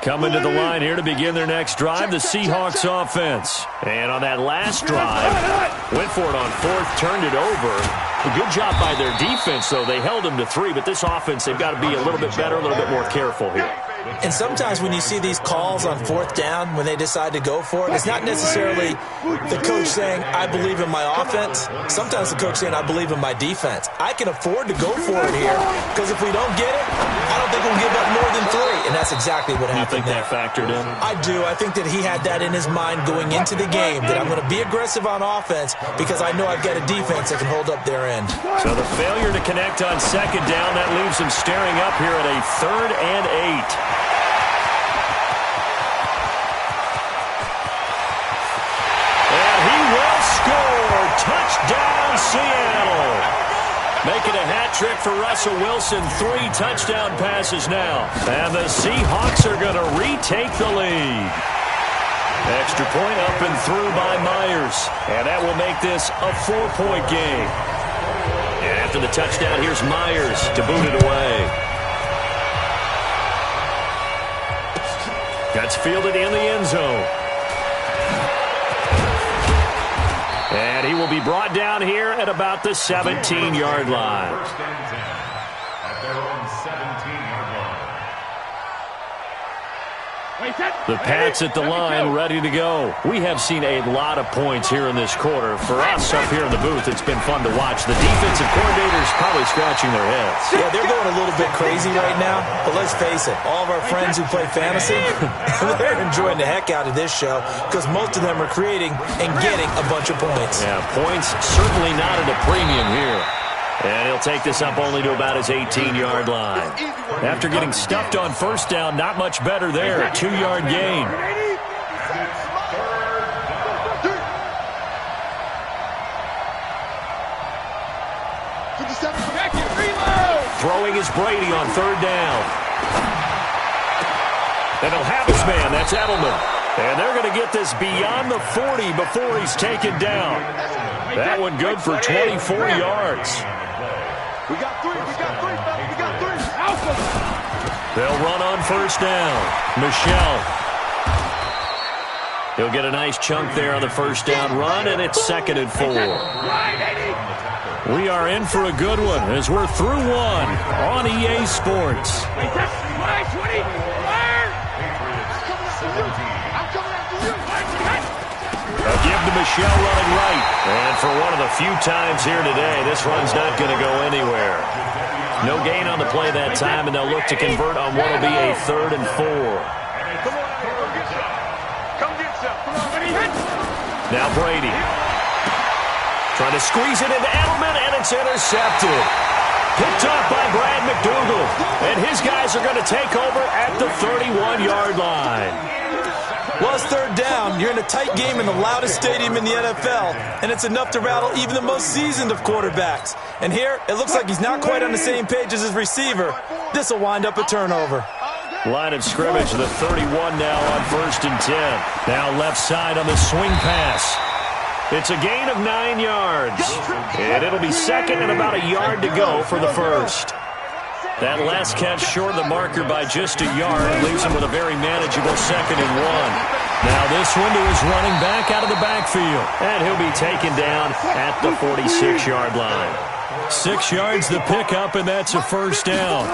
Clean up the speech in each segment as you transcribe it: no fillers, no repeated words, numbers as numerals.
Coming to the line here to begin their next drive, the Seahawks offense. And on that last drive, went for it on fourth, turned it over. A good job by their defense, though. They held them to 3, but this offense, they've got to be a little bit better, a little bit more careful here. And sometimes when you see these calls on fourth down, when they decide to go for it, it's not necessarily the coach saying, I believe in my offense. Sometimes the coach saying, I believe in my defense. I can afford to go for it here, because if we don't get it, I don't think we'll give up more than 3. And that's exactly what happened there. You think that factored in? I do. I think that he had that in his mind going into the game, that I'm going to be aggressive on offense because I know I've got a defense that can hold up their end. So the failure to connect on second down, that leaves him staring up here at a 3rd and 8. Touchdown, Seattle. Making a hat trick for Russell Wilson. 3 touchdown passes now. And the Seahawks are going to retake the lead. Extra point up and through by Myers. And that will make this a 4-point game. And after the touchdown, here's Myers to boot it away. That's fielded in the end zone. And he will be brought down here at about the 17-yard line. At their own 17-yard line. The Pats at the line, ready to go. We have seen a lot of points here in this quarter. For us up here in the booth, it's been fun to watch. The defensive coordinators probably scratching their heads. Yeah, they're going a little bit crazy right now. But let's face it, all of our friends who play fantasy, they're enjoying the heck out of this show because most of them are creating and getting a bunch of points. Yeah, points certainly not at a premium here. And he'll take this up only to about his 18-yard line. After getting stuffed on first down, not much better there. A 2-yard gain. Throwing is Brady on 3rd down. And he'll have his man. That's Edelman. And they're going to get this beyond the 40 before he's taken down. That one good for 24 yards. We got 3, we got 3. Alpha. They'll run on first down. Michelle. He'll get a nice chunk there on the first down run, and it's 2nd and 4. We are in for a good one as we're through one on EA Sports. A give to Michelle running right. And for one of the few times here today, this run's not going to go anywhere. No gain on the play that time, and they'll look to convert on what will be a 3rd and 4. Now Brady. Trying to squeeze it into Edelman, and it's intercepted. Picked off by Brad McDougal. And his guys are going to take over at the 31-yard line. Well, it's 3rd down. You're in a tight game in the loudest stadium in the NFL, and it's enough to rattle even the most seasoned of quarterbacks. And here, it looks like he's not quite on the same page as his receiver. This will wind up a turnover. Line of scrimmage, the 31 now on 1st and 10. Now left side on the swing pass. It's a gain of 9 yards. And it'll be 2nd and about a yard to go for the first. That last catch short of the marker by just a yard leaves him with a very manageable 2nd and 1. Now this one to his running back out of the backfield. And he'll be taken down at the 46-yard line. 6 yards the pickup, and that's a first down.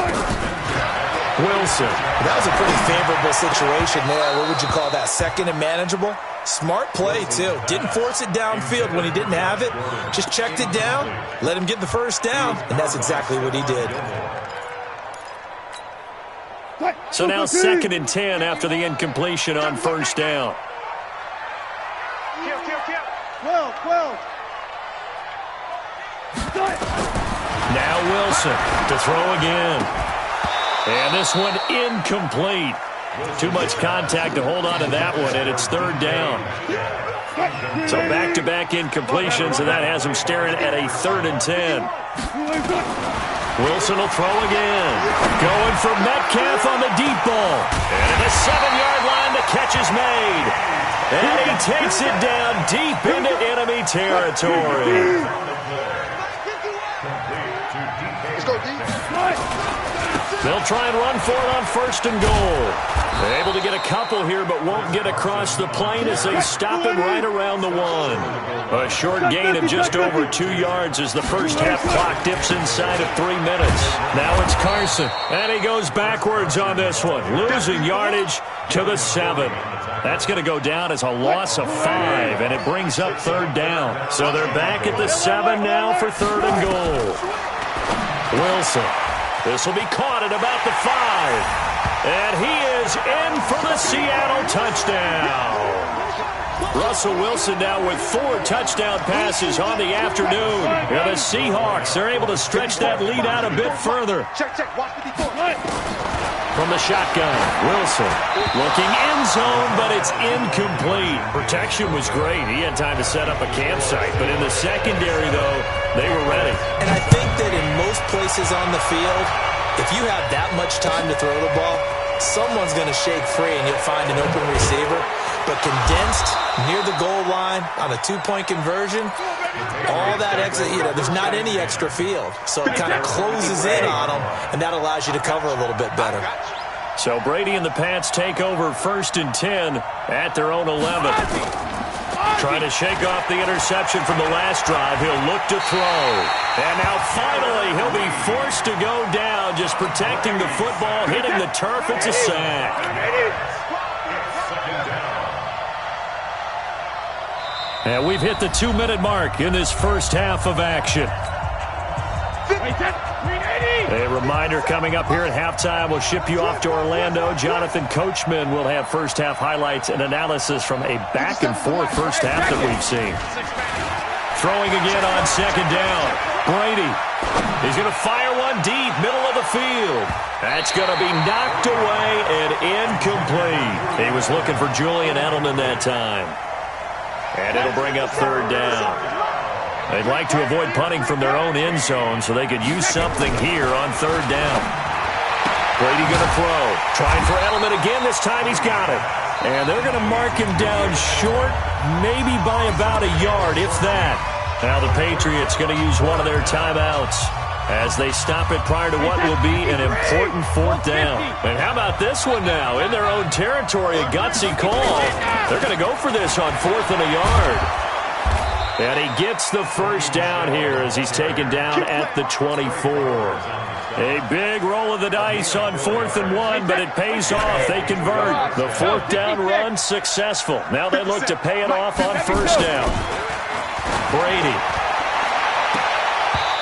Wilson. That was a pretty favorable situation there. What would you call that? 2nd and manageable? Smart play, too. Didn't force it downfield when he didn't have it. Just checked it down, let him get the first down, and that's exactly what he did. So now 2nd and 10 after the incompletion on first down. Now Wilson to throw again. And this one incomplete. Too much contact to hold on to that one, and it's 3rd down. So back-to-back incompletions, and that has him staring at a 3rd and 10. Wilson will throw again. Going for Metcalf on the deep ball. And at the 7-yard line, the catch is made. And he takes it down deep into enemy territory. They'll try and run for it on 1st and goal. They're able to get a couple here, but won't get across the plane as they stop it right around the 1. A short gain of just over 2 yards as the first half clock dips inside of 3 minutes. Now it's Carson, and he goes backwards on this one, losing yardage to the 7. That's going to go down as a loss of 5, and it brings up 3rd down. So they're back at the 7 now for 3rd and goal. Wilson. This will be caught at about the 5. And he is in for the Seattle touchdown. Russell Wilson now with 4 touchdown passes on the afternoon. And the Seahawks are able to stretch that lead out a bit further. From the shotgun, Wilson looking end zone, but it's incomplete. Protection was great. He had time to set up a campsite, but in the secondary, though, they were ready. And I think that in most places on the field, if you have that much time to throw the ball, someone's going to shake free and you'll find an open receiver. But condensed near the goal line on a 2-point conversion, all that extra, there's not any extra field. So it kind of closes in on them, and that allows you to cover a little bit better. So Brady and the Pats take over 1st and 10 at their own 11. Trying to shake off the interception from the last drive. He'll look to throw. And now finally he'll be forced to go down, just protecting the football, hitting the turf. It's a sack. And we've hit the 2-minute mark in this first half of action. A reminder coming up here at halftime. We'll ship you off to Orlando. Jonathan Coachman will have first half highlights and analysis from a back-and-forth first half that we've seen. Throwing again on 2nd down. Brady. He's going to fire one deep, middle of the field. That's going to be knocked away and incomplete. He was looking for Julian Edelman that time. And it'll bring up 3rd down. They'd like to avoid punting from their own end zone so they could use something here on 3rd down. Brady going to throw. Trying for Edelman again. This time he's got it. And they're going to mark him down short, maybe by about a yard, if that. Now the Patriots going to use one of their timeouts as they stop it prior to what will be an important 4th down. And how about this one now? In their own territory, a gutsy call. They're going to go for this on 4th and a yard. And he gets the first down here as he's taken down at the 24. A big roll of the dice on 4th and 1, but it pays off. They convert. The 4th down run successful. Now they look to pay it off on 1st down. Brady.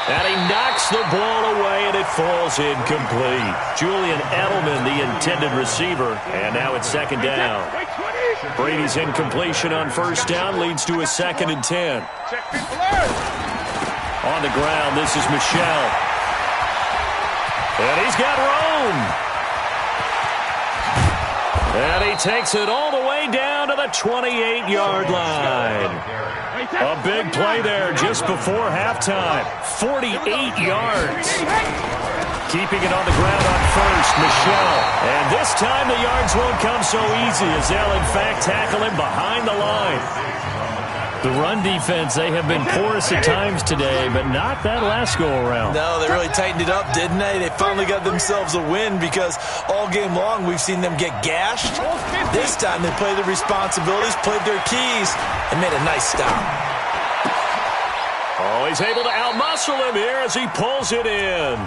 And he knocks the ball away, and it falls incomplete. Julian Edelman, the intended receiver, and now it's 2nd down. Brady's incompletion on 1st down leads to a 2nd and 10. On the ground, this is Michel. And he's got Rome. And he takes it all the way down to the 28-yard line. A big play there just before halftime. 48 yards. Keeping it on the ground on 1st, Michel. And this time the yards won't come so easy as they'll, in fact, tackle him behind the line. The run defense, they have been porous at times today, but not that last go-around. No, they really tightened it up, didn't they? They finally got themselves a win because all game long we've seen them get gashed. This time they played their responsibilities, played their keys, and made a nice stop. Oh, he's able to outmuscle him here as he pulls it in.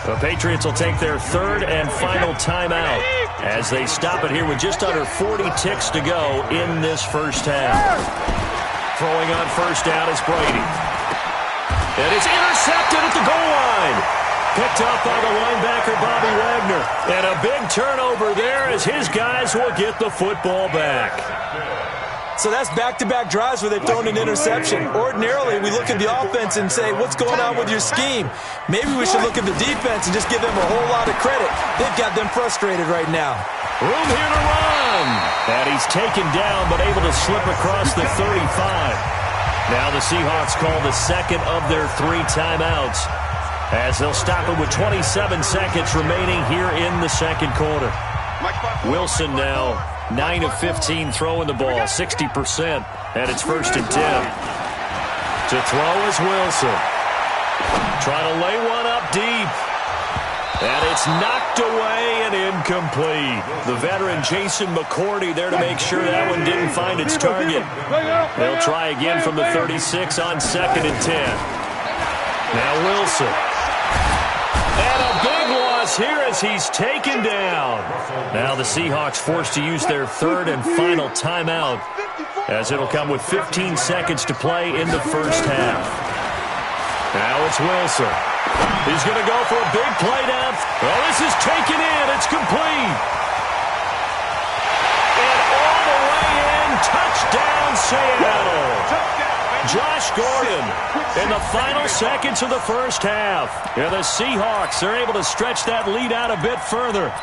The Patriots will take their 3rd and final timeout as they stop it here with just under 40 ticks to go in this first half. Throwing on 1st down is Brady. And it's intercepted at the goal line. Picked up by the linebacker, Bobby Wagner. And a big turnover there as his guys will get the football back. So that's back-to-back drives where they've thrown an interception. Ordinarily, we look at the offense and say, what's going on with your scheme? Maybe we should look at the defense and just give them a whole lot of credit. They've got them frustrated right now. Room here to run. And he's taken down, but able to slip across the 35. Now the Seahawks call the 2nd of their 3 timeouts as they'll stop it with 27 seconds remaining here in the 2nd quarter. Wilson now 9 of 15 throwing the ball, 60%, and it's 1st and 10. To throw is Wilson. Trying to lay one up deep. And it's knocked away and incomplete. The veteran Jason McCourty there to make sure that one didn't find its target. They'll try again from the 36 on 2nd and 10. Now Wilson. And a big loss here as he's taken down. Now the Seahawks forced to use their 3rd and final timeout, as it'll come with 15 seconds to play in the first half. Now it's Wilson. He's going to go for a big play down. Well, this is taken in. It's complete. And all the way in. Touchdown, Seattle. Josh Gordon in the final seconds of the first half. Yeah, the Seahawks are able to stretch that lead out a bit further.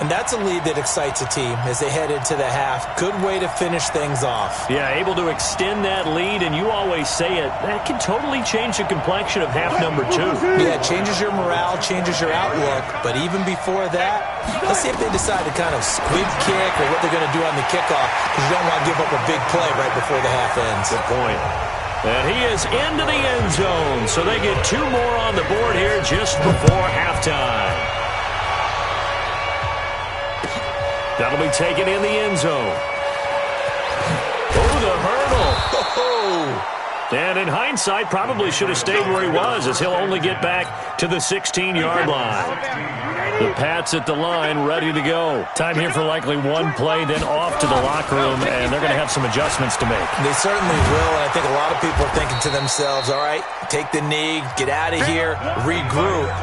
And that's a lead that excites a team as they head into the half. Good way to finish things off. Yeah, able to extend that lead, and you always say it, that can totally change the complexion of half number 2. Yeah, it changes your morale, changes your outlook. But even before that, let's see if they decide to kind of squib kick or what they're going to do on the kickoff, because you don't want to give up a big play right before the half ends. Good point. And he is into the end zone, so they get 2 more on the board here just before halftime. That'll be taken in the end zone. Oh, the hurdle. Oh. And in hindsight, probably should have stayed where he was, as he'll only get back to the 16-yard line. The Pats at the line, ready to go. Time here for likely one play, then off to the locker room, and they're going to have some adjustments to make. They certainly will, and I think a lot of people are thinking to themselves, all right, take the knee, get out of here, regroup.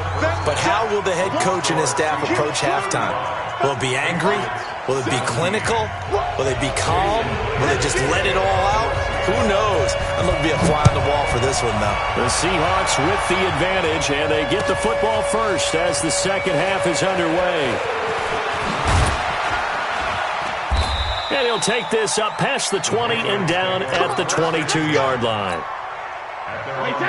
But how will the head coach and his staff approach halftime? Will it be angry? Will it be clinical? Will they be calm? Will they just let it all out? Who knows? I'm going to be a fly on the wall for this one, though. The Seahawks with the advantage, and they get the football first as the second half is underway. And he'll take this up past the 20 and down at the 22-yard line.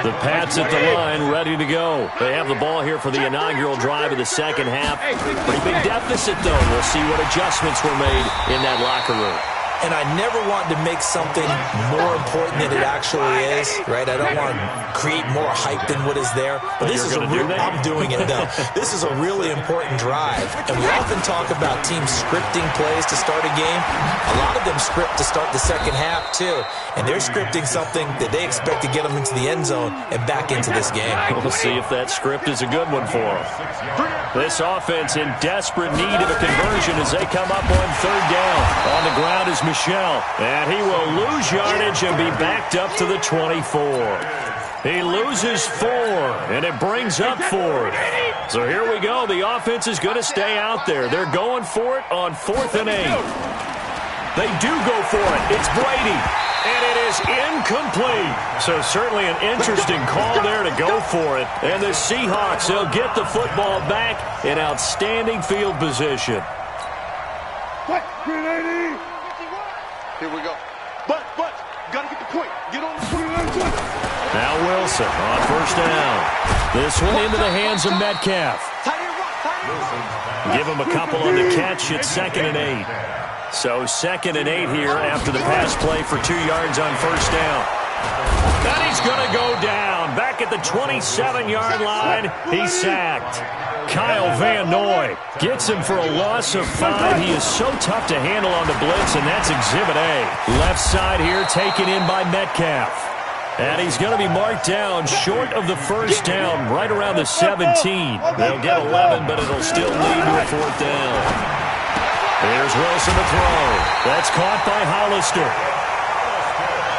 The Pats at the line, ready to go. They have the ball here for the inaugural drive of the second half. Pretty big deficit, though. We'll see what adjustments were made in that locker room. And I never want to make something more important than it actually is, right? I don't want to create more hype than what is there. But this is a real, I'm doing it, though. This is a really important drive. And we often talk about teams scripting plays to start a game. A lot of them script to start the second half, too. And they're scripting something that they expect to get them into the end zone and back into this game. We'll see if that script is a good one for them. This offense in desperate need of a conversion as they come up on 3rd down. On the ground is Michel, and he will lose yardage and be backed up to the 24. He loses 4, and it brings up 4. So here we go. The offense is going to stay out there. They're going for it on 4th and 8. They do go for it. It's Brady, and it is incomplete. So certainly an interesting call there to go for it. And the Seahawks, they'll get the football back in outstanding field position. Here we go. But, gotta get the point. Get on the point. Now Wilson on 1st down. This one into the hands of Metcalf. Give him a couple on the catch at 2nd and 8. So 2nd and 8 here after the pass play for 2 yards on 1st down. And he's going to go down. Back at the 27-yard line, he's sacked. Kyle Van Noy gets him for a loss of 5. He is so tough to handle on the blitz, and that's Exhibit A. Left side here taken in by Metcalf. And he's going to be marked down short of the 1st down, right around the 17. They'll get 11, but it'll still lead to a 4th down. Here's Wilson to throw. That's caught by Hollister.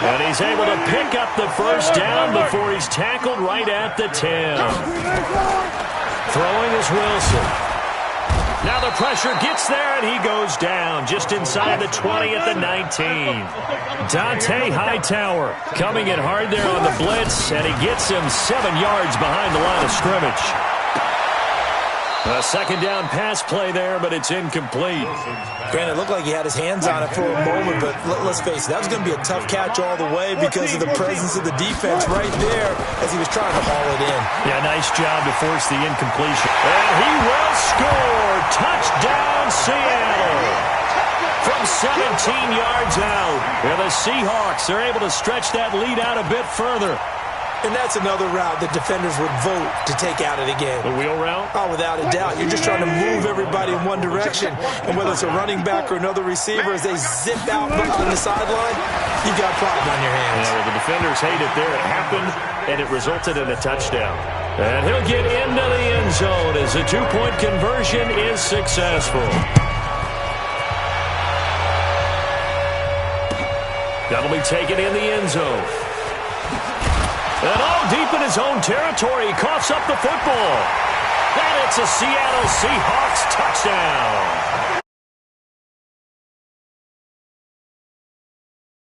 And he's able to pick up the 1st down before he's tackled right at the 10. Throwing is Wilson. Now the pressure gets there, and he goes down just inside the 20 at the 19. Dante Hightower coming in hard there on the blitz, and he gets him 7 yards behind the line of scrimmage. A 2nd down pass play there, but it's incomplete. Granted, it looked like he had his hands on it for a moment, but let's face it, that was going to be a tough catch all the way because of the presence of the defense right there as he was trying to haul it in. Yeah, nice job to force the incompletion. And he will score! Touchdown, Seattle! From 17 yards out. And the Seahawks are able to stretch that lead out a bit further. And that's another route that defenders would vote to take out of the game. The wheel route? Oh, without a doubt. You're just trying to move everybody in one direction. And whether it's a running back or another receiver, as they zip out on the sideline, you've got a problem on your hands. Yeah, well, the defenders hate it there. It happened, and it resulted in a touchdown. And he'll get into the end zone as the two-point conversion is successful. That'll be taken in the end zone. And all deep in his own territory, he coughs up the football. And it's a Seattle Seahawks touchdown.